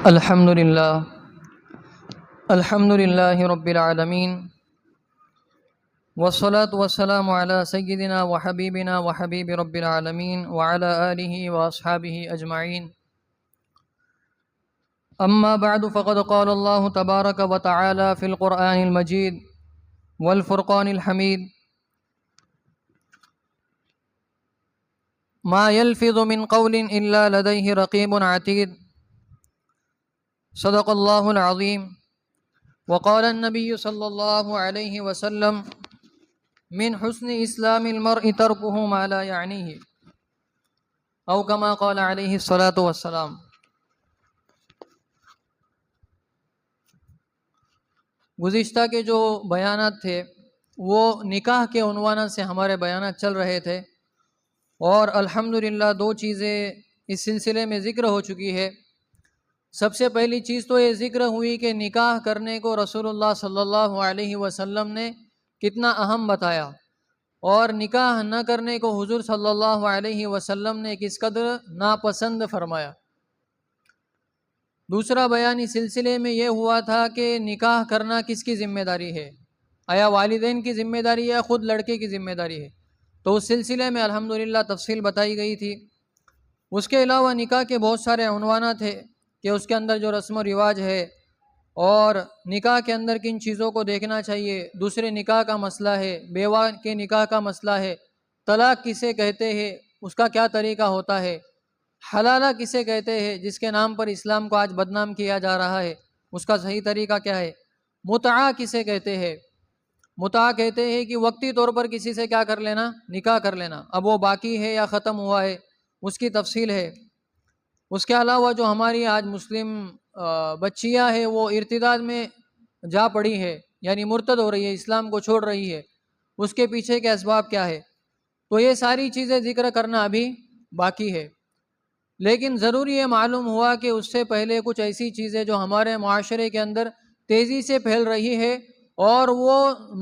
الحمد لله رب العالمين والصلاة والسلام على سيدنا وحبيبنا وحبيب رب العالمين وعلى آله وأصحابه أجمعين. أما بعد فقد قال الله تبارك وتعالى في القرآن المجيد والفرقان الحميد: ما يلفظ من قول إلا لديه رقيب عتيد. صدق اللہ العظیم. وقال النبی صلی اللہ علیہ وسلم: من حسن اسلام المرء ترکه ما لا یعنیہ، او کما قال علیہ الصلاۃ والسلام. گزشتہ کے جو بیانات تھے وہ نکاح کے عنوان سے ہمارے بیانات چل رہے تھے، اور الحمدللہ دو چیزیں اس سلسلے میں ذکر ہو چکی ہے. سب سے پہلی چیز تو یہ ذکر ہوئی کہ نکاح کرنے کو رسول اللہ صلی اللہ علیہ وسلم نے کتنا اہم بتایا، اور نکاح نہ کرنے کو حضور صلی اللہ علیہ وسلم نے کس قدر ناپسند فرمایا. دوسرا بیان اس سلسلے میں یہ ہوا تھا کہ نکاح کرنا کس کی ذمہ داری ہے، آیا والدین کی ذمہ داری ہے یا خود لڑکے کی ذمہ داری ہے. تو اس سلسلے میں الحمدللہ تفصیل بتائی گئی تھی. اس کے علاوہ نکاح کے بہت سارے عنوانات ہیں کہ اس کے اندر جو رسم و رواج ہے، اور نکاح کے اندر کن چیزوں کو دیکھنا چاہیے، دوسرے نکاح کا مسئلہ ہے، بیوہ کے نکاح کا مسئلہ ہے، طلاق کسے کہتے ہیں، اس کا کیا طریقہ ہوتا ہے، حلالہ کسے کہتے ہیں جس کے نام پر اسلام کو آج بدنام کیا جا رہا ہے، اس کا صحیح طریقہ کیا ہے، متعہ کسے کہتے ہیں. متعہ کہتے ہیں کہ وقتی طور پر کسی سے کیا کر لینا، نکاح کر لینا، اب وہ باقی ہے یا ختم ہوا ہے، اس کی تفصیل ہے. اس کے علاوہ جو ہماری آج مسلم بچیاں ہیں وہ ارتداد میں جا پڑی ہے، یعنی مرتد ہو رہی ہے، اسلام کو چھوڑ رہی ہے، اس کے پیچھے کے اسباب کیا ہے. تو یہ ساری چیزیں ذکر کرنا ابھی باقی ہے. لیکن ضروری یہ معلوم ہوا کہ اس سے پہلے کچھ ایسی چیزیں جو ہمارے معاشرے کے اندر تیزی سے پھیل رہی ہے اور وہ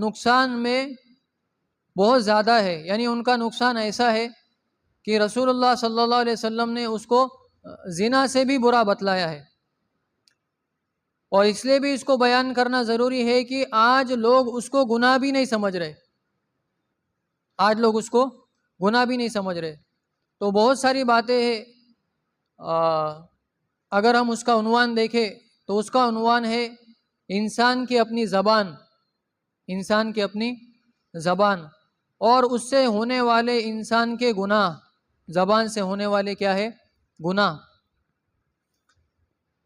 نقصان میں بہت زیادہ ہے، یعنی ان کا نقصان ایسا ہے کہ رسول اللہ صلی اللہ علیہ وسلم نے اس کو زنا سے بھی برا بتلایا ہے. اور اس لیے بھی اس کو بیان کرنا ضروری ہے کہ آج لوگ اس کو گناہ بھی نہیں سمجھ رہے، آج لوگ اس کو گناہ بھی نہیں سمجھ رہے. تو بہت ساری باتیں ہیں. اگر ہم اس کا عنوان دیکھیں تو اس کا عنوان ہے انسان کی اپنی زبان، انسان کی اپنی زبان، اور اس سے ہونے والے انسان کے گناہ، زبان سے ہونے والے کیا ہے، گناہ.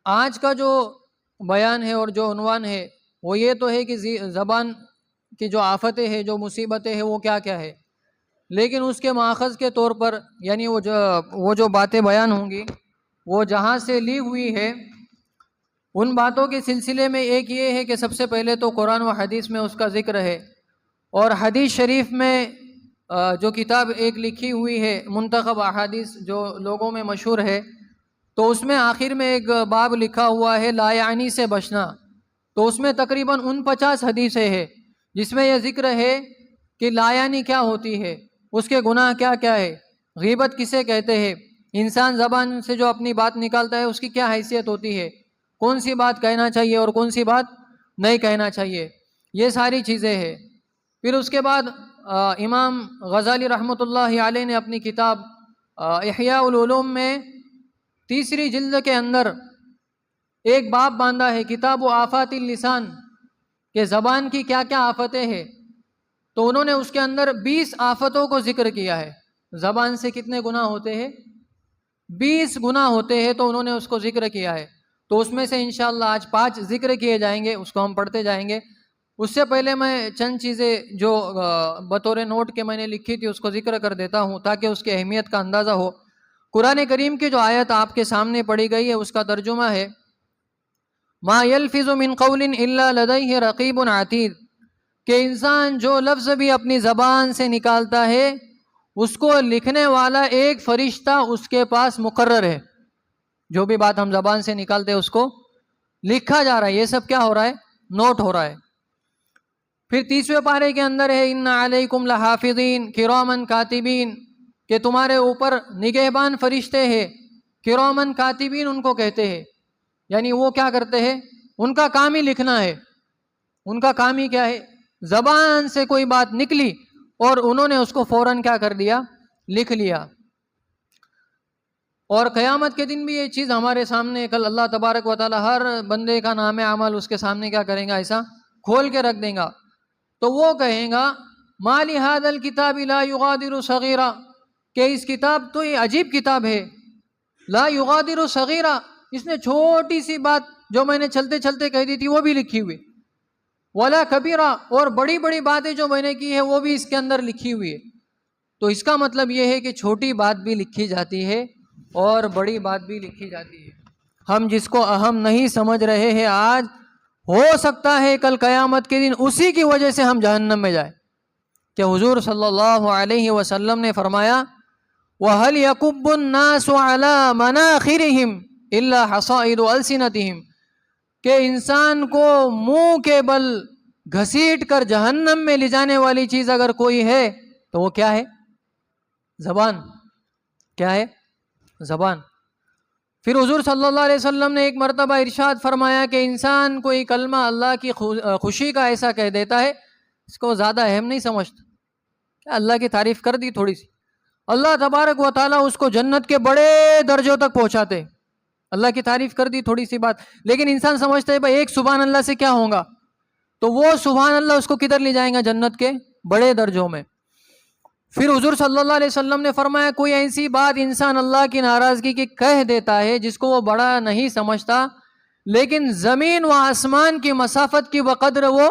آج کا جو بیان ہے اور جو عنوان ہے وہ یہ تو ہے کہ زبان کی جو آفتیں ہیں، جو مصیبتیں ہیں، وہ کیا کیا ہے. لیکن اس کے ماخذ کے طور پر، یعنی وہ جو باتیں بیان ہوں گی وہ جہاں سے لی ہوئی ہے، ان باتوں کے سلسلے میں ایک یہ ہے کہ سب سے پہلے تو قرآن و حدیث میں اس کا ذکر ہے. اور حدیث شریف میں جو کتاب ایک لکھی ہوئی ہے منتخب احادیث جو لوگوں میں مشہور ہے، تو اس میں آخر میں ایک باب لکھا ہوا ہے لا یعنی سے بچنا. تو اس میں تقریباً 49 حدیثیں ہیں جس میں یہ ذکر ہے کہ لا یعنی کیا ہوتی ہے، اس کے گناہ کیا کیا ہے، غیبت کسے کہتے ہیں، انسان زبان سے جو اپنی بات نکالتا ہے اس کی کیا حیثیت ہوتی ہے، کون سی بات کہنا چاہیے اور کون سی بات نہیں کہنا چاہیے، یہ ساری چیزیں ہیں. پھر اس کے بعد امام غزالی رحمۃ اللہ علیہ نے اپنی کتاب احیاء العلوم میں تیسری جلد کے اندر ایک باب باندھا ہے کتاب و آفات اللسان، کہ زبان کی کیا کیا آفتیں ہیں. تو انہوں نے اس کے اندر 20 آفتوں کو ذکر کیا ہے. زبان سے کتنے گناہ ہوتے ہیں، 20 گناہ ہوتے ہیں، تو انہوں نے اس کو ذکر کیا ہے. تو اس میں سے انشاءاللہ آج 5 ذکر کیے جائیں گے، اس کو ہم پڑھتے جائیں گے. اس سے پہلے میں چند چیزیں جو بطور نوٹ کے میں نے لکھی تھی اس کو ذکر کر دیتا ہوں تاکہ اس کی اہمیت کا اندازہ ہو. قرآن کریم کی جو آیت آپ کے سامنے پڑھی گئی ہے اس کا ترجمہ ہے ما یلفظ من قول الا لدیہ رقیب عتید، کہ انسان جو لفظ بھی اپنی زبان سے نکالتا ہے اس کو لکھنے والا ایک فرشتہ اس کے پاس مقرر ہے. جو بھی بات ہم زبان سے نکالتے ہیں اس کو لکھا جا رہا ہے، یہ سب کیا ہو رہا ہے، نوٹ ہو رہا ہے. پھر 30ویں پارے کے اندر ہے ان علیکم لحافظین کراما کاتبین، کہ تمہارے اوپر نگہبان فرشتے ہیں، کراما کاتبین ان کو کہتے ہیں. یعنی وہ کیا کرتے ہیں، ان کا کام ہی لکھنا ہے. ان کا کام ہی کیا ہے، زبان سے کوئی بات نکلی اور انہوں نے اس کو فوراً کیا کر دیا، لکھ لیا. اور قیامت کے دن بھی یہ چیز ہمارے سامنے، کل اللہ تبارک و تعالی ہر بندے کا نام اعمال اس کے سامنے کیا کریں گا، ایسا کھول کے رکھ دیں گا. تو وہ کہیں گا ما لهذا الكتاب لا يغادر صغیرہ، کہ اس کتاب تو یہ عجیب کتاب ہے، لا یغادر صغیرہ، اس نے چھوٹی سی بات جو میں نے چلتے چلتے کہہ دی تھی وہ بھی لکھی ہوئی، ولا کبیرہ، اور بڑی بڑی باتیں جو میں نے کی ہے وہ بھی اس کے اندر لکھی ہوئی ہے. تو اس کا مطلب یہ ہے کہ چھوٹی بات بھی لکھی جاتی ہے اور بڑی بات بھی لکھی جاتی ہے. ہم جس کو اہم نہیں سمجھ رہے ہیں آج، ہو سکتا ہے کل قیامت کے دن اسی کی وجہ سے ہم جہنم میں جائیں. کہ حضور صلی اللہ علیہ وسلم نے فرمایا وَهَلْ يَكُبُّ النَّاسُ عَلَى مَنَاخِرِهِمْ إِلَّا حَصَائِدُ أَلْسِنَتِهِمْ، کہ انسان کو منہ کے بل گھسیٹ کر جہنم میں لے جانے والی چیز اگر کوئی ہے تو وہ کیا ہے، زبان. کیا ہے، زبان. پھر حضور صلی اللہ علیہ وسلم نے ایک مرتبہ ارشاد فرمایا کہ انسان کوئی کلمہ اللہ کی خوشی کا ایسا کہہ دیتا ہے، اس کو زیادہ اہم نہیں سمجھتا، کیا اللہ کی تعریف کر دی تھوڑی سی، اللہ تبارک و تعالیٰ اس کو جنت کے بڑے درجوں تک پہنچاتے. اللہ کی تعریف کر دی تھوڑی سی بات، لیکن انسان سمجھتا ہے بھائی ایک سبحان اللہ سے کیا ہوگا، تو وہ سبحان اللہ اس کو کدھر لے جائیں گا، جنت کے بڑے درجوں میں. پھر حضور صلی اللہ علیہ وسلم نے فرمایا کوئی ایسی بات انسان اللہ کی ناراضگی کی کہہ دیتا ہے جس کو وہ بڑا نہیں سمجھتا، لیکن زمین و آسمان کی مسافت کی بقدر وہ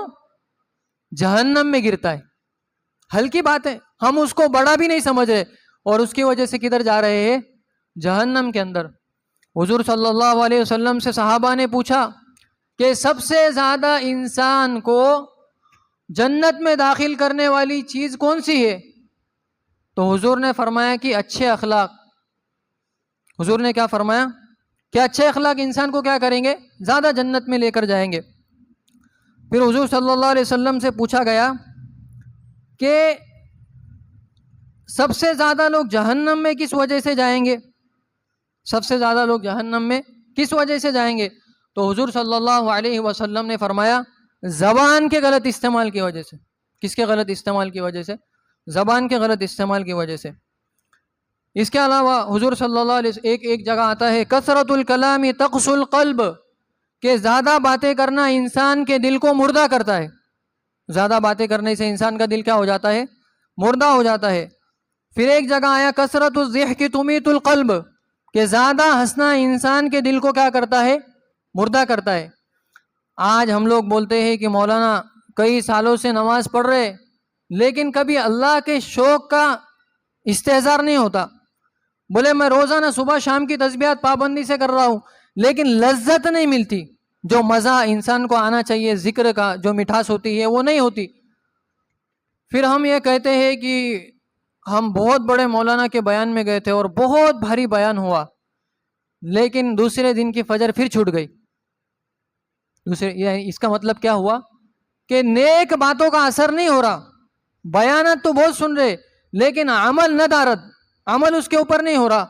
جہنم میں گرتا ہے. ہلکی بات ہے، ہم اس کو بڑا بھی نہیں سمجھ رہے اور اس کی وجہ سے کدھر جا رہے ہیں، جہنم کے اندر. حضور صلی اللہ علیہ وسلم سے صحابہ نے پوچھا کہ سب سے زیادہ انسان کو جنت میں داخل کرنے والی چیز کون سی ہے، تو حضور نے فرمایا کہ اچھے اخلاق. حضور نے کیا فرمایا کہ اچھے اخلاق انسان کو کیا کریں گے، زیادہ جنت میں لے کر جائیں گے. پھر حضور صلی اللہ علیہ وسلم سے پوچھا گیا کہ سب سے زیادہ لوگ جہنم میں کس وجہ سے جائیں گے، سب سے زیادہ لوگ جہنم میں کس وجہ سے جائیں گے، تو حضور صلی اللہ علیہ وسلم نے فرمایا زبان کے غلط استعمال کی وجہ سے. کس کے غلط استعمال کی وجہ سے، زبان کے غلط استعمال کی وجہ سے. اس کے علاوہ حضور صلی اللہ علیہ وسلم ایک جگہ آتا ہے کثرت الکلام تقص القلب، کہ زیادہ باتیں کرنا انسان کے دل کو مردہ کرتا ہے. زیادہ باتیں کرنے سے انسان کا دل کیا ہو جاتا ہے، مردہ ہو جاتا ہے. پھر ایک جگہ آیا کثرت الضحک تمیت القلب، کہ زیادہ ہنسنا انسان کے دل کو کیا کرتا ہے، مردہ کرتا ہے. آج ہم لوگ بولتے ہیں کہ مولانا کئی سالوں سے نماز پڑھ رہے لیکن کبھی اللہ کے شوق کا استحضار نہیں ہوتا. بولے میں روزانہ صبح شام کی تسبیحات پابندی سے کر رہا ہوں لیکن لذت نہیں ملتی، جو مزہ انسان کو آنا چاہیے ذکر کا، جو مٹھاس ہوتی ہے وہ نہیں ہوتی. پھر ہم یہ کہتے ہیں کہ ہم بہت بڑے مولانا کے بیان میں گئے تھے اور بہت بھاری بیان ہوا، لیکن دوسرے دن کی فجر پھر چھوٹ گئی. اس کا مطلب کیا ہوا کہ نیک باتوں کا اثر نہیں ہو رہا. بیانات تو بہت سن رہے لیکن عمل نہ دارد، عمل اس کے اوپر نہیں ہو رہا.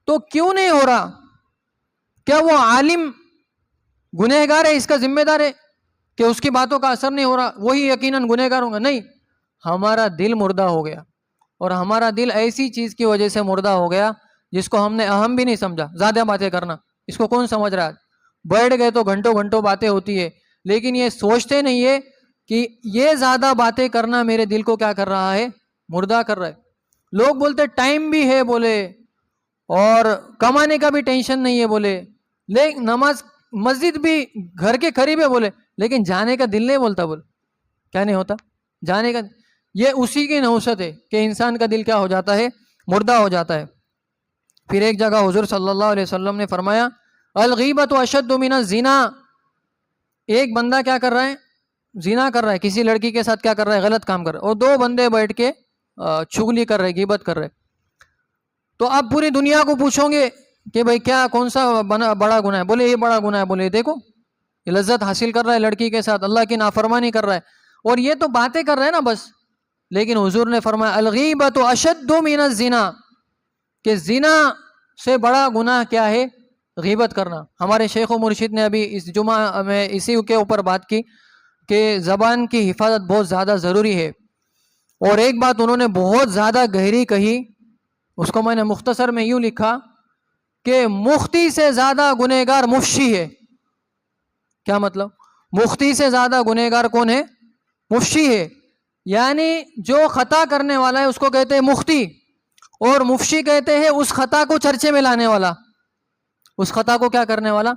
تو کیوں نہیں ہو رہا؟ کیا وہ عالم گنہگار ہے، اس کا ذمہ دار ہے کہ اس کی باتوں کا اثر نہیں ہو رہا، وہی یقیناً گنہگار ہوگا؟ نہیں، ہمارا دل مردہ ہو گیا، اور ہمارا دل ایسی چیز کی وجہ سے مردہ ہو گیا جس کو ہم نے اہم بھی نہیں سمجھا. زیادہ باتیں کرنا، اس کو کون سمجھ رہا ہے؟ بیٹھ گئے تو گھنٹوں گھنٹوں باتیں ہوتی ہے لیکن یہ سوچتے نہیں ہے کہ یہ زیادہ باتیں کرنا میرے دل کو کیا کر رہا ہے، مردہ کر رہا ہے. لوگ بولتے ٹائم بھی ہے بولے اور کمانے کا بھی ٹینشن نہیں ہے بولے، لیکن نماز مسجد بھی گھر کے قریب ہے بولے، لیکن جانے کا دل نہیں بولتا. بول کیا نہیں ہوتا جانے کا؟ یہ اسی کی نحوست ہے کہ انسان کا دل کیا ہو جاتا ہے، مردہ ہو جاتا ہے. پھر ایک جگہ حضور صلی اللہ علیہ وسلم نے فرمایا الغیبۃ اشد من الزنا، ایک بندہ کیا کر رہا ہے، زنا کر رہا ہے، کسی لڑکی کے ساتھ کیا کر رہا ہے، غلط کام کر رہا ہے، اور دو بندے بیٹھ کے چغلی کر رہے، غیبت کر رہے. تو اب پوری دنیا کو پوچھو گے کہ بھائی کیا کون سا بڑا گناہ ہے، بولے یہ بڑا گناہ ہے. بولے دیکھو یہ لذت حاصل کر رہا ہے لڑکی کے ساتھ، اللہ کی نافرمانی کر رہا ہے، اور یہ تو باتیں کر رہے ہیں نا بس. لیکن حضور نے فرمایا الغیبۃ اشد من الزنا، کہ زنا سے بڑا گناہ کیا ہے، غیبت کرنا. ہمارے شیخ و مرشد نے ابھی اس جمعہ میں اسی کے اوپر بات کی کہ زبان کی حفاظت بہت زیادہ ضروری ہے. اور ایک بات انہوں نے بہت زیادہ گہری کہی، اس کو میں نے مختصر میں یوں لکھا کہ مفتی سے زیادہ گنہگار مفشی ہے. کیا مطلب؟ مفتی سے زیادہ گنہگار کون ہے؟ مفشی ہے. یعنی جو خطا کرنے والا ہے اس کو کہتے ہیں مفتی، اور مفشی کہتے ہیں اس خطا کو چرچے میں لانے والا، اس خطا کو کیا کرنے والا.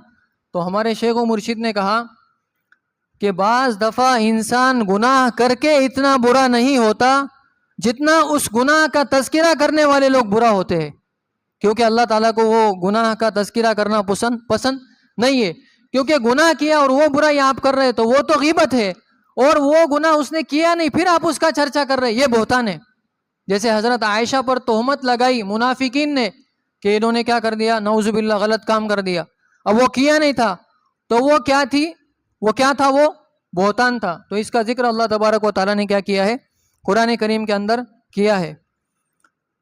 تو ہمارے شیخ و مرشد نے کہا کہ بعض دفعہ انسان گناہ کر کے اتنا برا نہیں ہوتا جتنا اس گناہ کا تذکرہ کرنے والے لوگ برا ہوتے ہیں. کیونکہ اللہ تعالیٰ کو وہ گناہ کا تذکرہ کرنا پسند نہیں ہے. کیونکہ گناہ کیا اور وہ برائی آپ کر رہے تو وہ تو غیبت ہے، اور وہ گناہ اس نے کیا نہیں پھر آپ اس کا چرچا کر رہے، یہ بہتان ہے. جیسے حضرت عائشہ پر تہمت لگائی منافقین نے کہ انہوں نے کیا کر دیا، نعوذ باللہ غلط کام کر دیا. اب وہ کیا نہیں تھا تو وہ کیا تھی، وہ کیا تھا، وہ بہتان تھا. تو اس کا ذکر اللہ تبارک و تعالیٰ نے کیا کیا ہے، قرآن کریم کے اندر کیا ہے.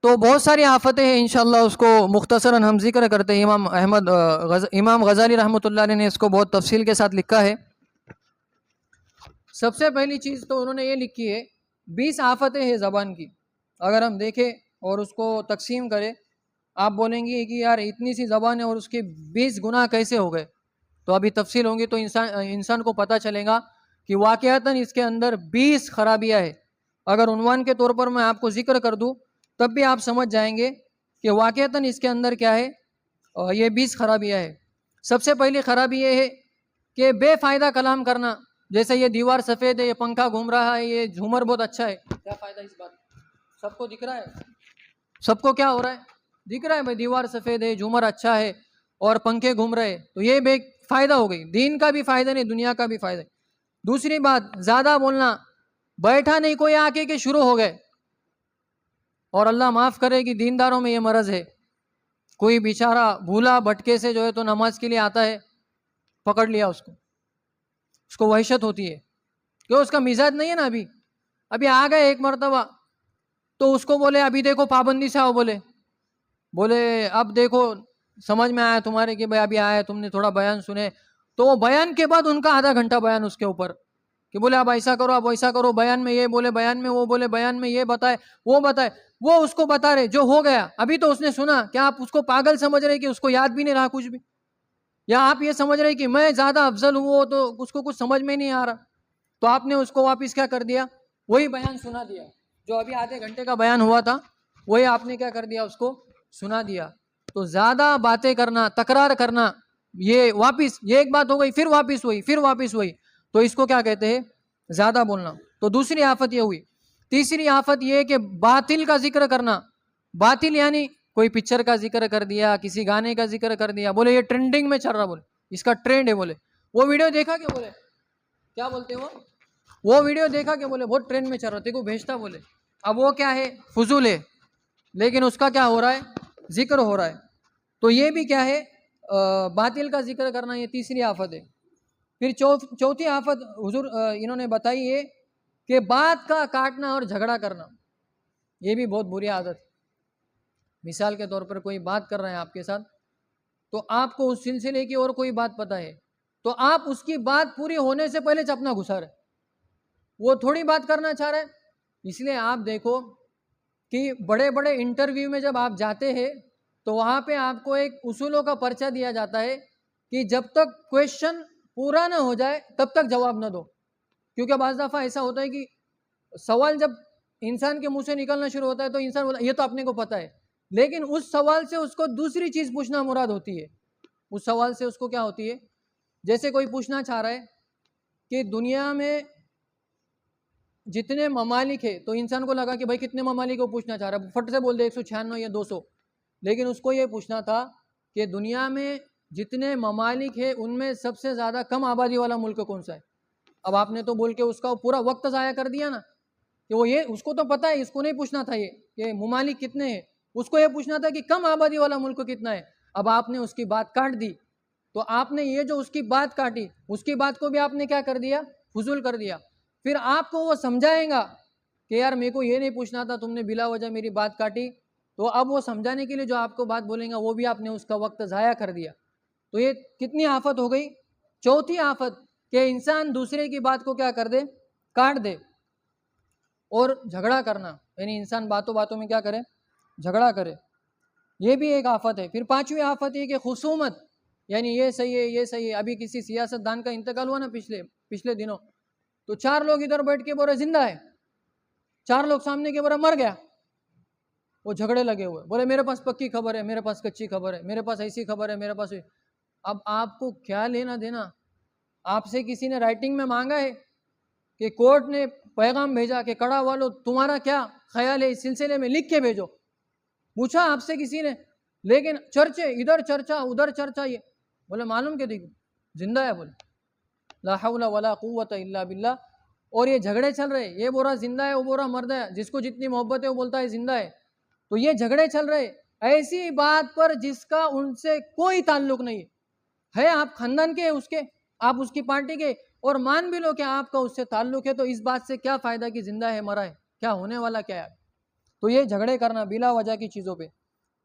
تو بہت ساری آفتیں ہیں، انشاءاللہ اس کو مختصراً ہم ذکر کرتے ہیں. امام غزالی رحمۃ اللہ علیہ نے اس کو بہت تفصیل کے ساتھ لکھا ہے. سب سے پہلی چیز تو انہوں نے یہ لکھی ہے 20 آفتیں ہیں زبان کی. اگر ہم دیکھیں اور اس کو تقسیم کریں، آپ بولیں گے کہ یار اتنی سی زبان ہے اور اس کے 20 گناہ کیسے ہو گئے. تو ابھی تفصیل ہوں گی تو انسان کو پتہ چلے گا کہ واقعتاً اس کے اندر 20 خرابیاں ہیں. اگر عنوان کے طور پر میں آپ کو ذکر کر دوں تب بھی آپ سمجھ جائیں گے کہ واقعتاً اس کے اندر کیا ہے، یہ 20 خرابیاں ہیں. سب سے پہلی خرابی یہ ہے کہ بے فائدہ کلام کرنا. جیسے یہ دیوار سفید ہے، یہ پنکھا گھوم رہا ہے، یہ جھومر بہت اچھا ہے، کیا فائدہ اس بات؟ سب کو دکھ رہا ہے، سب کو کیا ہو رہا ہے، دکھ رہا ہے بھائی دیوار سفید ہے، جھومر اچھا ہے اور پنکھے گھوم رہے، تو یہ بے فائدہ ہو گئی. دین کا بھی فائدہ نہیں، دنیا کا بھی فائدہ. دوسری بات زیادہ بولنا. بیٹھا نہیں کوئی آ کے شروع ہو گئے. اور اللہ معاف کرے کہ دینداروں میں یہ مرض ہے. کوئی بیچارہ بھولا بھٹکے سے جو ہے تو نماز کے لیے آتا ہے، پکڑ لیا اس کو وحشت ہوتی ہے کہ اس کا مزاج نہیں ہے نا. ابھی آ گئے ایک مرتبہ تو اس کو بولے ابھی دیکھو پابندی سے آؤ، بولے اب دیکھو سمجھ میں آیا تمہارے کہ بھائی ابھی آیا تم نے تھوڑا بیان سنے. تو وہ بیان کے بعد ان کا آدھا گھنٹہ بیان اس کے اوپر کہ بولے اب ایسا کرو، اب ایسا کرو، بیان میں یہ بولے، بیان میں وہ بولے، بیان میں یہ بتائے، وہ بتائے، وہ اس کو بتا رہے جو ہو گیا. ابھی تو اس نے سنا، کیا آپ اس کو پاگل سمجھ رہے کہ اس کو یاد بھی نہیں رہا کچھ بھی؟ یا آپ یہ سمجھ رہے کہ میں زیادہ افضل ہوں تو اس کو کچھ سمجھ میں نہیں آ رہا؟ تو آپ نے اس کو واپس کیا کر دیا، وہی بیان سنا دیا جو ابھی آدھے گھنٹے کا بیان ہوا تھا، وہی آپ نے کیا کر دیا، اس کو سنا دیا. تو زیادہ باتیں کرنا، تکرار کرنا، یہ واپس یہ ایک بات ہو گئی، پھر واپس وہی، پھر واپس وہی، تو اس کو کیا کہتے ہیں، زیادہ بولنا. تو دوسری آفت یہ ہوئی. تیسری آفت یہ کہ باطل کا ذکر کرنا. باطل یعنی کوئی پکچر کا ذکر کر دیا، کسی گانے کا ذکر کر دیا، بولے یہ ٹرینڈنگ میں چل رہا، بولے اس کا ٹرینڈ ہے، بولے وہ ویڈیو دیکھا کہ بولے کیا بولتے وہ ویڈیو دیکھا کہ بولے بہت ٹرینڈ میں چل رہا، تیرے کو بھیجتا، بولے اب وہ کیا ہے، فضول ہے، لیکن اس کا کیا ہو رہا ہے، ذکر ہو رہا ہے. تو یہ بھی کیا ہے، باطل کا ذکر کرنا، یہ تیسری آفت ہے. پھر چوتھی آفت حضور انہوں نے بتائی ہے کہ بات کا کاٹنا اور جھگڑا کرنا. یہ بھی بہت بری عادت ہے. مثال کے طور پر کوئی بات کر رہے ہیں آپ کے ساتھ، تو آپ کو اس سلسلے کی اور کوئی بات پتہ ہے، تو آپ اس کی بات پوری ہونے سے پہلے چپنا گھسا رہے، وہ تھوڑی بات کرنا چاہ رہے. اس لیے آپ دیکھو کہ بڑے بڑے انٹرویو میں جب آپ جاتے ہیں تو وہاں پہ آپ کو ایک اصولوں کا پرچہ دیا جاتا ہے کہ جب تک کویشچن پورا نہ ہو جائے تب تک جواب نہ دو. کیونکہ بعض دفعہ ایسا ہوتا ہے کہ سوال جب انسان کے منہ سے نکلنا شروع ہوتا ہے تو انسان بولتا یہ تو اپنے کو پتہ ہے، لیکن اس سوال سے اس کو دوسری چیز پوچھنا مراد ہوتی ہے. اس سوال سے اس کو کیا ہوتی ہے، جیسے کوئی پوچھنا چاہ رہا ہے کہ دنیا میں جتنے ممالک ہے، تو انسان کو لگا کہ بھائی کتنے ممالک کو پوچھنا چاہ رہا ہے، فٹ سے بول دے 196 یا 200، لیکن اس کو یہ پوچھنا تھا کہ دنیا میں جتنے ممالک ہے ان میں سب سے زیادہ کم آبادی والا ملک کون سا ہے. اب آپ نے تو بول کے اس کا پورا وقت ضائع کر دیا نا، کہ وہ یہ اس کو تو پتہ ہے، اس کو نہیں پوچھنا تھا یہ کہ ممالک کتنے ہیں، اس کو یہ پوچھنا تھا کہ کم آبادی والا ملک کتنا ہے. اب آپ نے اس کی بات کاٹ دی، تو آپ نے یہ جو اس کی بات کاٹی، اس کی بات کو بھی آپ نے کیا کر دیا، فضول کر دیا. پھر آپ کو وہ سمجھائیں گا کہ یار میرے کو یہ نہیں پوچھنا تھا، تم نے بلا وجہ میری بات کاٹی. تو اب وہ سمجھانے کے لیے جو آپ کو بات بولیں گا وہ بھی آپ نے اس کا وقت ضائع کر دیا. تو یہ کتنی آفت ہو گئی؟ چوتھی آفت کہ انسان دوسرے کی بات کو کیا کر دے؟ کاٹ دے. اور جھگڑا کرنا، یعنی انسان باتوں باتوں میں کیا کرے؟ جھگڑا کرے. یہ بھی ایک آفت ہے. پھر پانچویں آفت یہ کہ خصومت، یعنی یہ صحیح ہے یہ صحیح ہے. ابھی کسی سیاست دان کا انتقال ہوا نا پچھلے دنوں، تو 4 لوگ ادھر بیٹھ کے بولے زندہ ہے، 4 لوگ سامنے کے بولے مر گیا. وہ جھگڑے لگے ہوئے، بولے میرے پاس پکی خبر ہے، میرے پاس کچی خبر ہے، میرے پاس ایسی خبر ہے، میرے پاس. اب آپ کو کیا لینا دینا؟ آپ سے کسی نے رائٹنگ میں مانگا ہے کہ کورٹ نے پیغام بھیجا کہ کڑا والو تمہارا کیا خیال ہے اس سلسلے میں، لکھ کے بھیجو. پوچھا آپ سے کسی نے؟ لیکن چرچے، ادھر چرچا ادھر چرچا. یہ بولے معلوم کہ دیکھو زندہ ہے. بولے لا حول ولا قوت الا باللہ. اور یہ جھگڑے چل رہے، یہ بورا زندہ ہے وہ بورا مرد ہے، جس کو جتنی محبت ہے وہ بولتا ہے زندہ ہے. تو یہ جھگڑے چل رہے ایسی بات پر جس کا ان سے کوئی تعلق نہیں ہے. آپ خاندان کے، اس کے، آپ اس کی پارٹی کے، اور مان بھی لو کہ آپ کا اس سے تعلق ہے، تو اس بات سے کیا فائدہ کہ زندہ ہے مرا ہے؟ کیا ہونے والا کیا ہے؟ تو یہ جھگڑے کرنا بلا وجہ کی چیزوں پہ.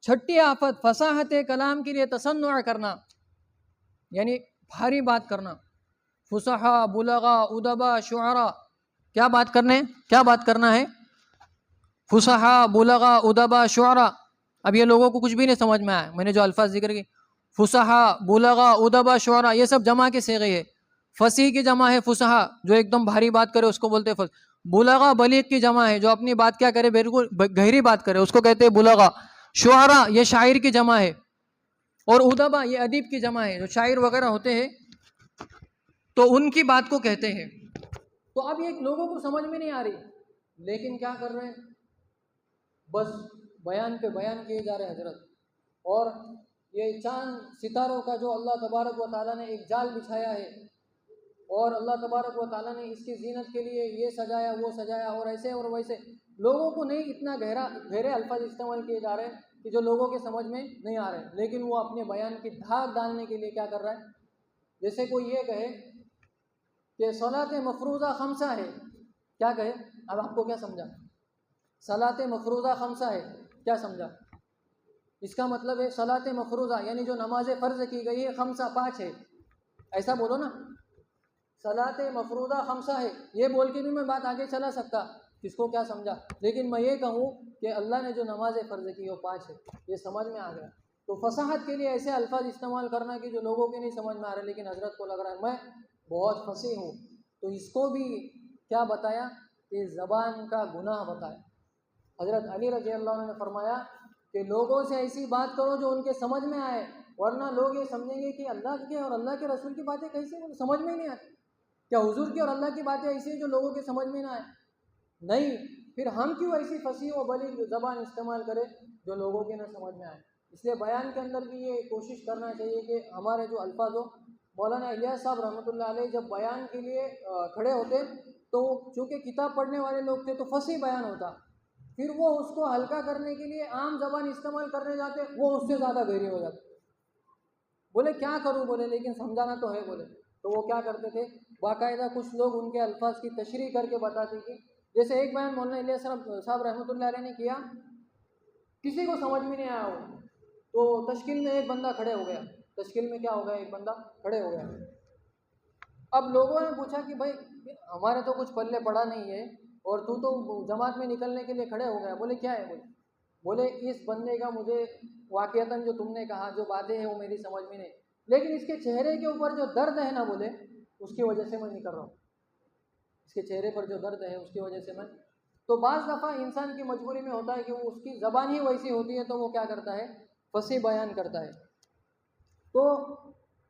چھٹی آفت فصاحت کلام کے لیے تصنع کرنا، یعنی بھاری بات کرنا. فصحا، بلغا، ادبا، شعرا. کیا بات کرنا ہے؟ فصحا، بلغا، ادبا، شعرا. اب یہ لوگوں کو کچھ بھی نہیں سمجھ میں آیا میں نے جو الفاظ ذکر کی. فصحا، بلغا، ادبا، شعرا، یہ سب جمع کے صیغے ہے. فصیح کی جمع ہے فصحا، جو ایک دم بھاری بات کرے اس کو بولتے ہیں فصیح. بلغا بلیغ کی جمع ہے، جو اپنی بات کیا کرے، بالکل گہری بات کرے، اس کو کہتے ہیں بلغا. شعرا یہ شاعر کی جمع ہے. اور ادبا یہ ادیب کی جمع ہے، جو شاعر وغیرہ ہوتے ہیں تو ان کی بات کو کہتے ہیں. تو اب یہ لوگوں کو سمجھ میں نہیں آ رہی، لیکن کیا کر رہے ہیں؟ بس بیان پہ بیان کیے جا رہے ہیں حضرت. اور یہ چاند ستاروں کا جو اللہ تبارک و تعالیٰ نے ایک جال بچھایا ہے، اور اللہ تبارک و تعالیٰ نے اس کی زینت کے لیے یہ سجایا وہ سجایا، اور ایسے اور ویسے. لوگوں کو نہیں، اتنا گہرے الفاظ استعمال کیے جا رہے ہیں کہ جو لوگوں کے سمجھ میں نہیں آ رہے، لیکن وہ اپنے بیان کی دھاک ڈالنے کے لیے کیا کر رہا ہے؟ جیسے کوئی یہ کہے کہ صلاۃ مفروضہ خمسہ ہے، کیا کہے؟ اب آپ کو کیا سمجھا؟ صلاۃ مفروضہ خمسہ ہے، کیا سمجھا؟ اس کا مطلب ہے صلاۃ مفروضہ یعنی جو نماز فرض کی گئی ہے خمسہ 5 ہے، ایسا بولو نا. صلاۃ مفروضہ خمسہ ہے، یہ بول کے بھی میں بات آگے چلا سکتا، کس کو کیا سمجھا. لیکن میں یہ کہوں کہ اللہ نے جو نماز فرض کی وہ 5 ہے، یہ سمجھ میں آ گیا. تو فصاحت کے لیے ایسے الفاظ استعمال کرنا کہ جو لوگوں کے نہیں سمجھ میں آ رہے، لیکن حضرت کو لگ رہا ہے میں بہت فصیح ہوں. تو اس کو بھی کیا بتایا کہ زبان کا گناہ بتایا. حضرت علی رضی اللہ عنہ نے فرمایا کہ لوگوں سے ایسی بات کرو جو ان کے سمجھ میں آئے، ورنہ لوگ یہ سمجھیں گے کہ اللہ کے اور اللہ کے رسول کی باتیں کیسے سمجھ میں نہیں آتی. کیا حضور کی اور اللہ کی باتیں ایسی ہیں جو لوگوں کے سمجھ میں نہ آئے؟ نہیں. پھر ہم کیوں ایسی فصیح و بلیغ زبان استعمال کریں جو لوگوں کے نہ سمجھ میں آئے؟ اس لیے بیان کے اندر بھی یہ کوشش کرنا چاہیے کہ ہمارے جو الفاظ ہو. مولانا الیاس صاحب رحمۃ اللہ علیہ جب بیان کے لیے کھڑے ہوتے تو چونکہ کتاب پڑھنے والے لوگ تھے تو فصیح بیان ہوتا، پھر وہ اس کو ہلکا کرنے کے لیے عام زبان استعمال کرنے جاتے، وہ اس سے زیادہ گہری ہو جاتے. بولے کیا کروں؟ بولے لیکن سمجھانا تو ہے. بولے تو وہ کیا کرتے تھے؟ باقاعدہ کچھ لوگ ان کے الفاظ کی تشریح کر کے بتاتے کہ جیسے ایک بیان مولانا الیاس صاحب رحمۃ اللہ علیہ نے کیا، کسی کو سمجھ میں نہیں آیا ہو، تو تشکیل میں ایک بندہ کھڑے ہو گیا. تشکیل میں کیا ہو گیا؟ ایک بندہ کھڑے ہو گیا. اب لوگوں نے پوچھا کہ بھائی ہمارے تو کچھ پلے پڑا نہیں ہے اور تو جماعت میں نکلنے کے لیے کھڑے ہو گیا. بولے کیا ہے؟ بولے اس بندے کا مجھے واقعتاً جو تم نے کہا جو باتیں ہیں وہ میری سمجھ میں نہیں، لیکن اس کے چہرے کے اوپر جو درد ہے نا، بولے اس کی وجہ سے میں نہیں کر رہا ہوں. اس کے چہرے پر جو درد ہے اس کی وجہ سے میں. تو بعض دفعہ انسان کی مجبوری میں ہوتا ہے کہ وہ اس کی زبان ہی ویسی ہوتی ہے تو وہ کیا کرتا ہے؟ فصیح بیان کرتا ہے. تو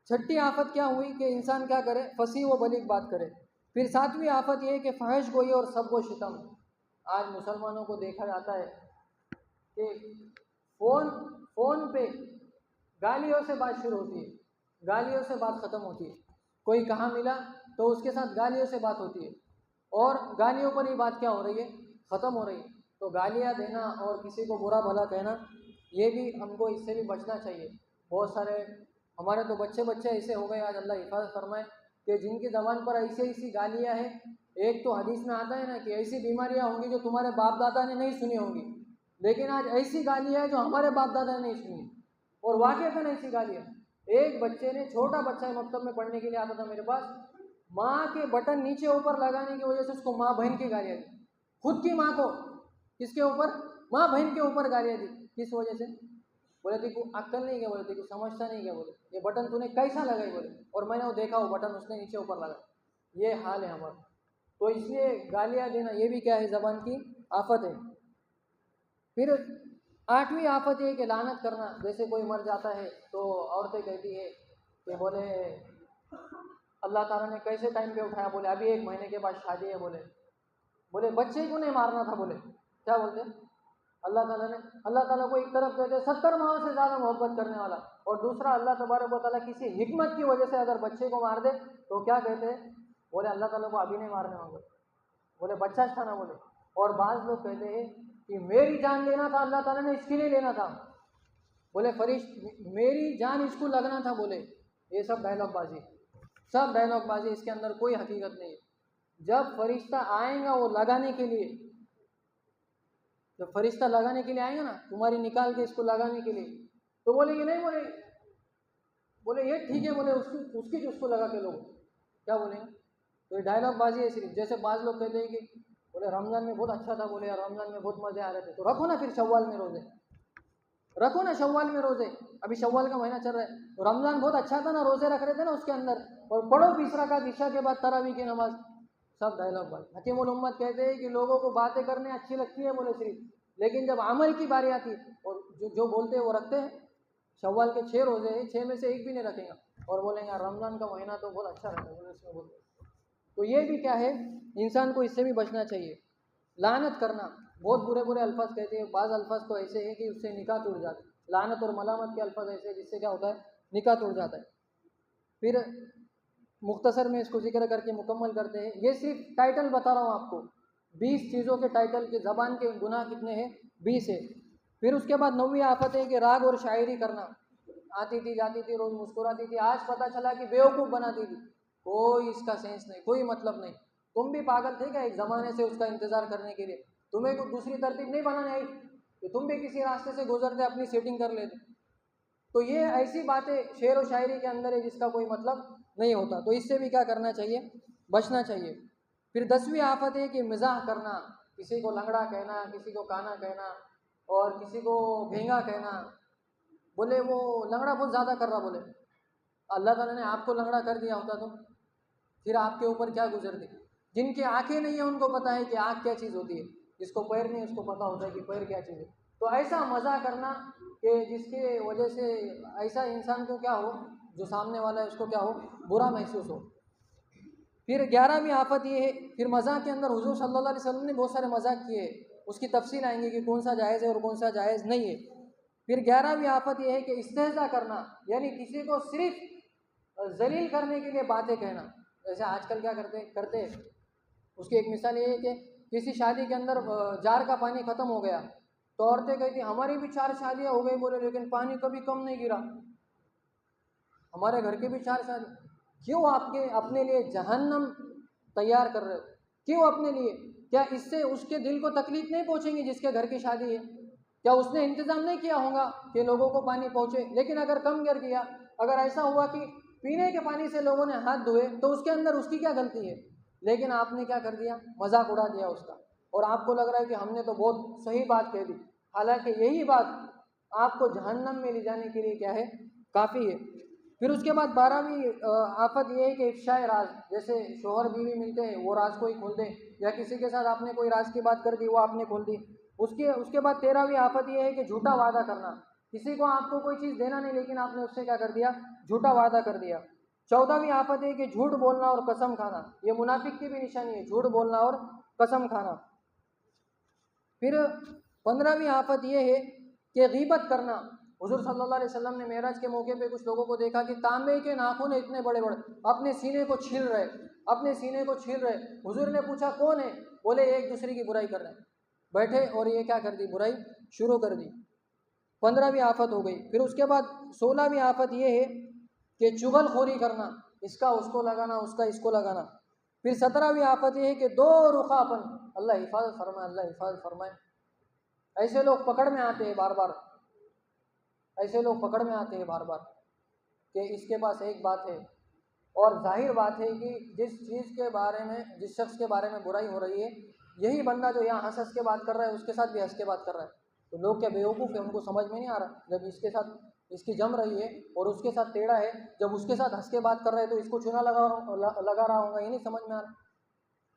چھٹی آفت کیا ہوئی کہ انسان کیا کرے؟ فصیح و بلیغ بات کرے. پھر ساتویں آفت یہ کہ فحش گوئی اور سب و شتم. آج مسلمانوں کو دیکھا جاتا ہے کہ فون پہ گالیوں سے بات شروع ہوتی ہے، گالیوں سے بات ختم ہوتی ہے. کوئی کہاں ملا تو اس کے ساتھ گالیوں سے بات ہوتی ہے، اور گالیوں پر ہی بات کیا ہو رہی ہے؟ ختم ہو رہی ہے. تو گالیاں دینا اور کسی کو برا بھلا کہنا، یہ بھی ہم کو اس سے بھی بچنا چاہیے. بہت سارے ہمارے تو بچے ایسے ہو گئے، آج اللہ حفاظت فرمائے، کہ جن کی زبان پر ایسی گالیاں ہیں. ایک تو حدیث میں آتا ہے نا کہ ایسی بیماریاں ہوں گی جو تمہارے باپ دادا نے نہیں سنی ہوں گی، لیکن آج ایسی گالیاں ہیں جو ہمارے باپ دادا نے نہیں سنی، اور واقعتاً ایسی گالیاں. ایک بچے نے، چھوٹا بچہ مکتب میں پڑھنے کے لیے آتا تھا میرے پاس، ماں کے بٹن نیچے اوپر لگانے کی وجہ سے اس کو ماں بہن کی گالیاں دی، خود کی ماں کو، کس کے اوپر؟ ماں بہن کے اوپر گالیاں دی، کس وجہ سے؟ بولے تھی کو عقل نہیں کیا، بولے تھی کو سمجھتا نہیں کیا، بولے یہ بٹن تو نے کیسا لگائی، بولے اور میں نے وہ دیکھا وہ بٹن اس نے نیچے اوپر لگا. یہ حال ہے ہمارا. تو اس لیے گالیاں دینا یہ بھی کیا ہے؟ زبان کی آفت ہے. پھر 8ویں آفت یہ کہ لعنت کرنا. جیسے کوئی مر جاتا ہے تو عورتیں کہتی ہے کہ بولے اللہ تعالیٰ نے کیسے ٹائم پہ اٹھایا، بولے ابھی 1 مہینے کے بعد شادی ہے، بولے بچے کو نہیں مارنا تھا، بولے کیا بولتے اللہ تعالیٰ کو ایک طرف کہتے 70 ماہوں سے زیادہ محبت کرنے والا، اور دوسرا اللہ تبارک و تعالیٰ کسی حکمت کی وجہ سے اگر بچے کو مار دے تو کیا کہتے ہیں؟ بولے اللہ تعالیٰ کو ابھی نہیں مارنے ہوں گے، بولے بچہ تھا نا، بولے. اور بعض لوگ کہتے ہیں کہ میری جان لینا تھا اللہ تعالیٰ نے، اس کے لیے لینا تھا، بولے میری جان اس کو لگنا تھا، بولے یہ سب ڈائلاگ بازی، سب ڈائلاگ بازی، اس کے اندر کوئی حقیقت نہیں ہے. جب فرشتہ آئیں گا وہ لگانے کے لیے، جب فرشتہ لگانے کے لیے آئیں گا نا تمہاری نکال کے اس کو لگانے کے لیے، تو بولیں گے نہیں، بولے یہ ٹھیک ہے، بولے اس کو لگا کے لوگ کیا بولیں گے؟ تو یہ ڈائلاگ بازی ہے صرف. جیسے بعض لوگ کہتے ہیں کہ بولے رمضان میں بہت اچھا تھا، بولے یار رمضان میں بہت مزے آ رہے تھے، تو رکھو نا پھر شوال میں روزے، رکھو نا شوال میں روزے، ابھی شوال کا مہینہ چل رہا ہے، تو رمضان بہت اچھا تھا نا، روزے رکھ رہے تھے نا اس کے اندر، اور پڑھو 20 رکعت عشاء کے بعد تراویح کی نماز. سب ڈائلاگ بازی. حکیم الامت کہتے ہیں کہ لوگوں کو باتیں کرنے اچھی لگتی ہے، بولے صرف، لیکن جب عمل کی باری آتی ہے اور جو بولتے ہیں وہ رکھتے ہیں. شوال کے 6 روزے ہیں، 6 میں سے ایک بھی نہیں رکھیں گا اور بولیں گے رمضان کا مہینہ تو بہت اچھا رہتا ہے، اس میں بولتے. تو یہ بھی کیا ہے؟ انسان کو اس سے بھی بچنا چاہیے. لعنت کرنا، بہت برے برے الفاظ کہتے ہیں. بعض الفاظ تو ایسے ہیں کہ اس سے نکاح ٹوٹ جاتا ہے. لعنت اور ملامت کے الفاظ ایسے ہیں جس سے کیا ہوتا ہے؟ نکاح ٹوٹ جاتا ہے. پھر مختصر میں اس کو ذکر کر کے مکمل کرتے ہیں. یہ صرف ٹائٹل بتا رہا ہوں آپ کو، 20 چیزوں کے ٹائٹل کے. زبان کے گناہ کتنے ہیں؟ 20 ہے. پھر اس کے بعد 9ویں آفت ہے کہ راگ اور شاعری کرنا. آتی تھی جاتی تھی، روز مسکراتی تھی، آج پتہ چلا کہ بیوقوف بناتی تھی، کوئی اس کا سینس نہیں، کوئی مطلب نہیں. تم بھی پاگل تھے کیا ایک زمانے سے اس کا انتظار کرنے کے لیے؟ تمہیں کوئی دوسری ترتیب نہیں بنانے آئی کہ تم بھی کسی راستے سے گزرتے اپنی سیٹنگ کر لیتے؟ تو یہ ایسی باتیں شعر و شاعری کے اندر ہے جس کا کوئی مطلب نہیں ہوتا. تو اس سے بھی کیا کرنا چاہیے؟ بچنا چاہیے. پھر 10ویں آفت ہے کہ مزاح کرنا. کسی کو لنگڑا کہنا، کسی کو کانا کہنا، اور کسی کو بھینگا کہنا. بولے وہ لنگڑا بہت زیادہ کر رہا، بولے اللہ تعالیٰ نے آپ کو لنگڑا کر دیا ہوتا تو پھر آپ کے اوپر کیا گزرتی؟ جن کی آنکھیں نہیں ہیں ان کو پتہ ہے کہ آنکھ کیا چیز ہوتی ہے، جس کو پیر نہیں ہے اس کو پتہ ہوتا ہے کہ پیر کیا چیز ہے. تو ایسا مزہ کرنا کہ جس کی وجہ سے ایسا انسان کو کیا ہو، جو سامنے والا ہے اس کو کیا ہو، برا محسوس ہو. پھر 11ویں آفت یہ ہے، پھر مزاح کے اندر حضور صلی اللہ علیہ وسلم نے بہت سارے مزاح کیے، اس کی تفصیل آئیں گی کہ کون سا جائز ہے اور کون سا جائز نہیں ہے. پھر 11ویں آفت یہ ہے کہ استہزاء کرنا، یعنی کسی کو صرف ذلیل کرنے کے لیے باتیں کہنا. جیسے آج کل کیا کرتے ہیں، اس کی ایک مثال یہ ہے کہ کسی شادی کے اندر جار کا پانی ختم ہو گیا تو عورتیں کہتی ہماری بھی 4 شادیاں ہو گئی، بولے لیکن پانی کبھی کم نہیں گرا، ہمارے گھر کی بھی 4 شادی. کیوں آپ کے اپنے لیے جہنم تیار کر رہے ہو؟ کیوں اپنے لیے؟ کیا اس سے اس کے دل کو تکلیف نہیں پہنچیں گی جس کے گھر کی شادی ہے؟ کیا اس نے انتظام نہیں کیا ہوگا کہ لوگوں کو پانی پہنچے؟ لیکن اگر کم گر گیا، اگر ایسا ہوا کہ پینے کے پانی سے لوگوں نے ہاتھ دھوئے تو اس کے اندر اس کی کیا غلطی ہے؟ لیکن آپ نے کیا کر دیا؟ مذاق اڑا دیا اس کا، اور آپ کو لگ رہا ہے کہ ہم نے تو بہت صحیح بات کہہ دی، حالانکہ یہی بات آپ کو جہنم میں لے جانے کے لیے کیا ہے؟ کافی ہے. پھر اس کے بعد 12ویں آفت یہ ہے کہ افشاء راز. جیسے شوہر بیوی ملتے ہیں وہ راز کو ہی کھول دیں، یا کسی کے ساتھ آپ نے کوئی راز کی بات کر دی وہ آپ نے کھول دی. اس کے بعد 13ویں آفت یہ ہے کہ جھوٹا وعدہ کرنا. کسی کو آپ کو کوئی چیز دینا نہیں لیکن آپ نے اس سے کیا کر دیا؟ جھوٹا وعدہ کر دیا. 14ویں آفت ہے کہ جھوٹ بولنا اور قسم کھانا. یہ منافق کی بھی نشانی ہے، جھوٹ بولنا اور قسم کھانا. پھر 15ویں آفت یہ ہے کہ غیبت کرنا. حضور صلی اللہ علیہ وسلم نے معراج کے موقع پہ کچھ لوگوں کو دیکھا کہ تانبے کے ناخن اتنے بڑے بڑے اپنے سینے کو چھیل رہے. حضور نے پوچھا کون ہے؟ بولے ایک دوسرے کی برائی کر رہے ہیں. بیٹھے اور یہ کیا کر دی؟ برائی شروع کر دی. 15ویں آفت ہو گئی. پھر اس کے بعد 16ویں آفت یہ ہے کہ چغل خوری کرنا، اس کا اس کو لگانا، اس کا اس کو لگانا. پھر 17ویں آفت یہ ہے کہ دو رخاپن. اللہ حفاظت فرمائے، اللہ حفاظت فرمائے. ایسے لوگ پکڑ میں آتے ہیں بار بار، کہ اس کے پاس ایک بات ہے، اور ظاہر بات ہے کہ جس چیز کے بارے میں، جس شخص کے بارے میں برائی ہو رہی ہے، یہی بندہ جو یہاں ہنس کے بات کر رہا ہے اس کے ساتھ بھی ہنس کے بات کر رہا ہے، تو لوگ کیا بیوقوف ہیں؟ ان کو سمجھ میں نہیں آ رہا جب اس کے ساتھ اس کی جم رہی ہے اور اس کے ساتھ ٹیڑھا ہے، جب اس کے ساتھ ہنس کے بات کر رہے ہیں تو اس کو چونا لگا رہا ہوگا، یہ نہیں سمجھ میں آ رہا۔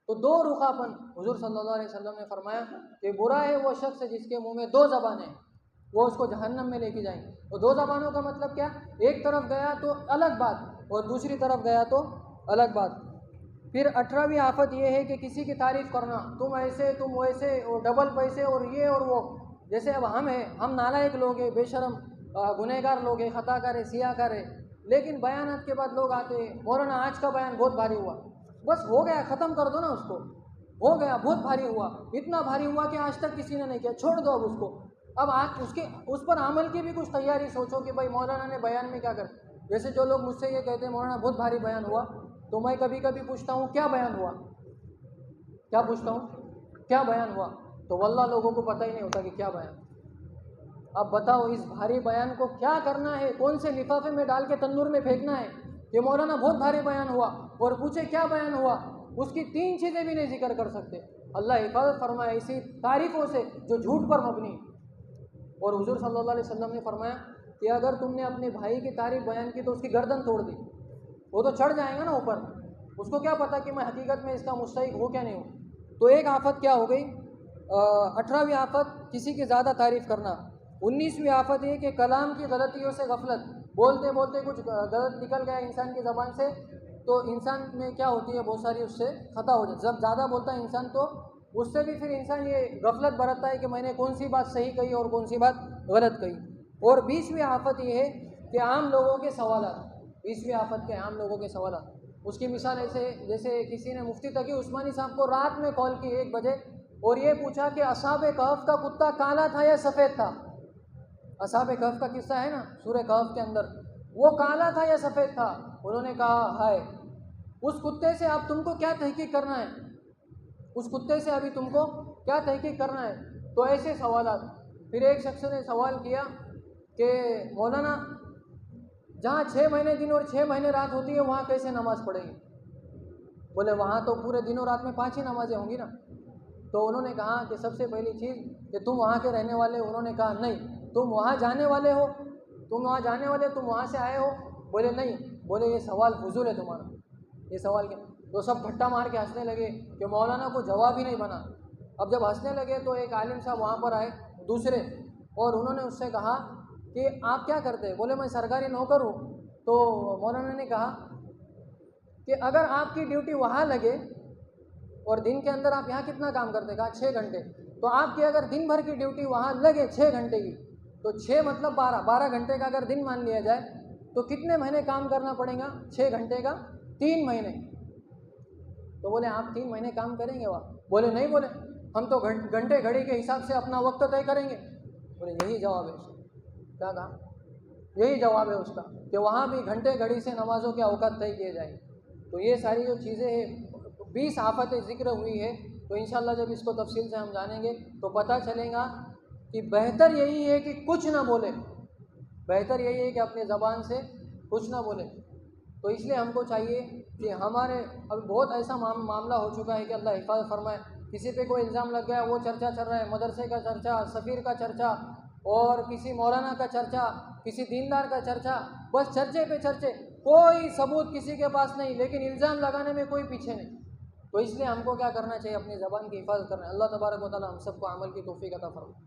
تو دو رخاپن حضور صلی اللہ علیہ وسلم نے فرمایا کہ برا ہے وہ شخص جس کے منہ میں دو زبانیں، وہ اس کو جہنم میں لے کے جائیں گے۔ اور دو زبانوں کا مطلب کیا؟ ایک طرف گیا تو الگ بات اور دوسری طرف گیا تو الگ بات۔ پھر 18ویں آفت یہ ہے کہ کسی کی تعریف کرنا، تم ایسے تم ویسے، اور ڈبل پیسے اور یہ اور وہ۔ جیسے اب ہم ہیں، ہم نالائق لوگ ہیں، بے شرم گنہگار لوگ ہیں، خطا کار ہیں، سیاہ کار ہیں، لیکن بیانات کے بعد لوگ آتے ہیں، مولانا آج کا بیان بہت بھاری ہوا، بس ہو گیا، ختم کر دو نا اس کو، ہو گیا، بہت بھاری ہوا، اتنا بھاری ہوا کہ آج تک کسی نے نہیں کیا، چھوڑ دو اب اس کو۔ اب آج اس پر عمل کی بھی کچھ تیاری سوچو کہ بھائی مولانا نے بیان میں کیا کر۔ جیسے جو لوگ مجھ سے یہ کہتے ہیں مولانا بہت بھاری بیان ہوا، تو میں کبھی کبھی پوچھتا ہوں کیا بیان ہوا، کیا پوچھتا ہوں کیا بیان ہوا، تو واللہ لوگوں کو پتہ ہی نہیں ہوتا کہ کیا بیان۔ اب بتاؤ اس بھاری بیان کو کیا کرنا ہے، کون سے لفافے میں ڈال کے تندور میں پھینکنا ہے کہ مولانا بہت بھاری بیان ہوا، اور پوچھے کیا بیان ہوا، اس کی 3 چیزیں بھی نہیں ذکر کر سکتے۔ اللہ حفاظت فرمائے اسی تعریفوں سے جو جھوٹ پر مبنی۔ اور حضور صلی اللہ علیہ وسلم نے فرمایا کہ اگر تم نے اپنے بھائی کی تعریف بیان کی تو اس کی گردن توڑ دی، وہ تو چڑھ جائے گا نا اوپر، اس کو کیا پتا کہ میں حقیقت میں اس کا مستحق ہوں کیا نہیں ہوں۔ تو ایک آفت کیا ہو گئی، 18ویں آفت کسی کی زیادہ تعریف کرنا۔ 19ویں آفت یہ کہ کلام کی غلطیوں سے غفلت، بولتے بولتے کچھ غلط نکل گیا انسان کی زبان سے، تو انسان میں کیا ہوتی ہے، بہت ساری اس سے خطا ہو جاتی ہے۔ جب زیادہ بولتا ہے انسان تو اس سے بھی پھر انسان یہ غفلت برتتا ہے کہ میں نے کون سی بات صحیح کہی اور کون سی بات غلط کہی۔ اور 20ویں آفت یہ ہے کہ عام لوگوں کے سوالات، 20ویں آفت کے عام لوگوں کے سوالات۔ اس کی مثال ایسے جیسے کسی نے مفتی تقی عثمانی صاحب کو رات میں کال کی 1 بجے اور یہ پوچھا کہ اصحاب کہف کا کتا کالا تھا یا سفید تھا۔ اصحاب کہف کا قصہ ہے نا سورہ کہف کے اندر، وہ کالا تھا یا سفید تھا؟ انہوں نے کہا ہائے، اس کتے سے اب تم کو کیا تحقیق کرنا ہے، اس کتے سے ابھی تم کو کیا تحقیق کرنا ہے؟ تو ایسے سوالات۔ پھر ایک شخص نے سوال کیا کہ مولانا جہاں 6 مہینے دن اور 6 مہینے رات ہوتی ہے وہاں کیسے نماز پڑھیں گے؟ بولے وہاں تو پورے دن اور رات میں 5 ہی نمازیں ہوں گی نا۔ تو انہوں نے کہا کہ سب سے پہلی چیز کہ تم وہاں کے رہنے والے ہو؟ انہوں نے کہا نہیں۔ تم وہاں جانے والے ہو؟ تم وہاں جانے والے، تم وہاں سے آئے ہو؟ بولے نہیں۔ بولے یہ سوال فضول ہے تمہارا، یہ سوال کیا؟ تو سب پھٹا مار کے ہنسنے لگے کہ مولانا کو جواب ہی نہیں بنا۔ اب جب ہنسنے لگے تو ایک عالم صاحب وہاں پر آئے دوسرے، اور انہوں نے اس سے کہا کہ آپ کیا کرتے؟ بولے میں سرکاری نوکر ہوں۔ تو مولانا نے کہا کہ اگر آپ کی ڈیوٹی وہاں لگے اور دن کے اندر آپ یہاں کتنا کام کرتے؟ کہا 6 گھنٹے۔ تو آپ کی اگر دن بھر کی ڈیوٹی وہاں لگے 6 گھنٹے کی، تو 6 مطلب 12 گھنٹے کا اگر دن مان لیا جائے تو کتنے مہینے کام کرنا پڑے گا؟ 6 گھنٹے کا 3 مہینے۔ تو بولے آپ 3 مہینے کام کریں گے وہاں؟ بولے نہیں، بولے ہم تو گھنٹے گھڑی کے حساب سے اپنا وقت طے کریں گے۔ بولے یہی جواب ہے اس کا۔ کیا کہا؟ یہی جواب ہے اس کا کہ وہاں بھی گھنٹے گھڑی سے نمازوں کے اوقات طے کیے جائیں۔ تو یہ ساری جو چیزیں ہیں، 20 آفتیں ذکر ہوئی ہے، تو انشاءاللہ جب اس کو تفصیل سے ہم جانیں گے تو پتہ چلے گا کہ بہتر یہی ہے کہ کچھ نہ بولے، بہتر یہی ہے کہ اپنے زبان سے کچھ نہ بولے۔ تو اس لیے ہم کو چاہیے کہ ہمارے ابھی بہت ایسا معاملہ ہو چکا ہے کہ اللہ حفاظت فرمائے، کسی پہ کوئی الزام لگ گیا، وہ چرچا چل رہا ہے، مدرسے کا چرچا، سفیر کا چرچا، اور کسی مولانا کا چرچا، کسی دیندار کا چرچا، بس چرچے پہ چرچے، کوئی ثبوت کسی کے پاس نہیں، لیکن الزام لگانے میں کوئی پیچھے نہیں۔ تو اس لیے ہم کو کیا کرنا چاہیے؟ اپنی زبان کی حفاظت کرنا ہے۔ اللہ تبارک و تعالی ہم سب کو عمل کی توفیق عطا فرمائے۔